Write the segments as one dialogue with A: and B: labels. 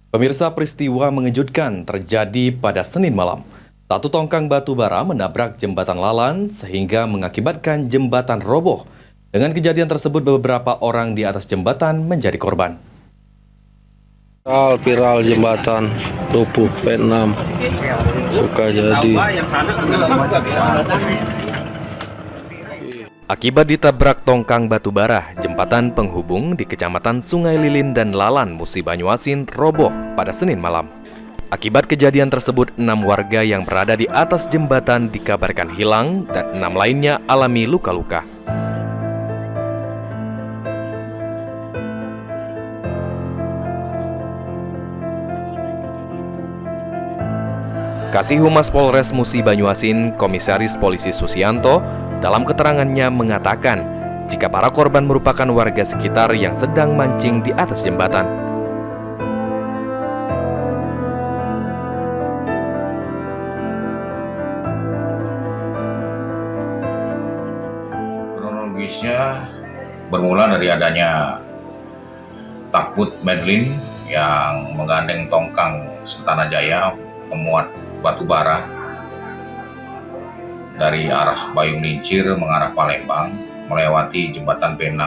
A: Pemirsa, peristiwa mengejutkan terjadi pada Senin malam. Satu tongkang batu bara menabrak jembatan Lalan sehingga mengakibatkan jembatan roboh. Dengan kejadian tersebut, beberapa orang di atas jembatan menjadi korban.
B: Viral jembatan Rupuh P6 Sukajadi.
A: Akibat ditabrak tongkang batu bara, jembatan penghubung di Kecamatan Sungai Lilin dan Lalan, Musi Banyuasin roboh pada Senin malam. Akibat kejadian tersebut, 6 warga yang berada di atas jembatan dikabarkan hilang dan 6 lainnya alami luka-luka. Kasih Humas Polres Musi Banyuasin, Komisaris Polisi Susianto, dalam keterangannya mengatakan jika para korban merupakan warga sekitar yang sedang mancing di atas jembatan.
C: Kronologisnya bermula dari adanya takbut Medlin yang menggandeng tongkang Sentana Jaya memuat batu bara dari arah Bayung Lincir mengarah Palembang melewati jembatan P6.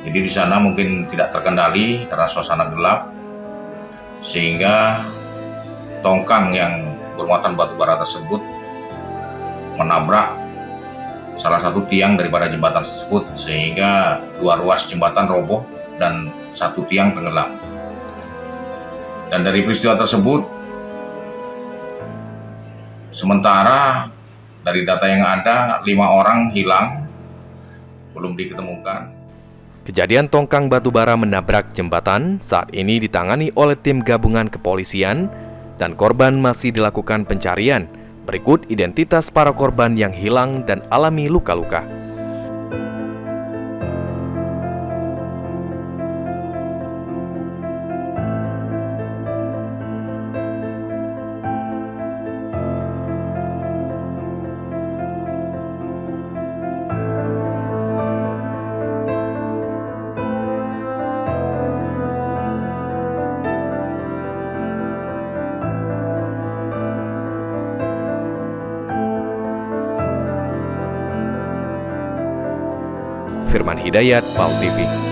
C: Jadi di sana mungkin tidak terkendali karena suasana gelap, sehingga tongkang yang bermuatan batu bara tersebut menabrak salah satu tiang daripada jembatan tersebut, sehingga 2 ruas jembatan roboh dan 1 tiang tenggelam. Dan dari peristiwa tersebut, sementara dari data yang ada 5 orang hilang, belum diketemukan.
A: Kejadian tongkang batu bara menabrak jembatan saat ini ditangani oleh tim gabungan kepolisian dan korban masih dilakukan pencarian. Berikut identitas para korban yang hilang dan alami luka-luka. Firman Hidayat, PAL TV.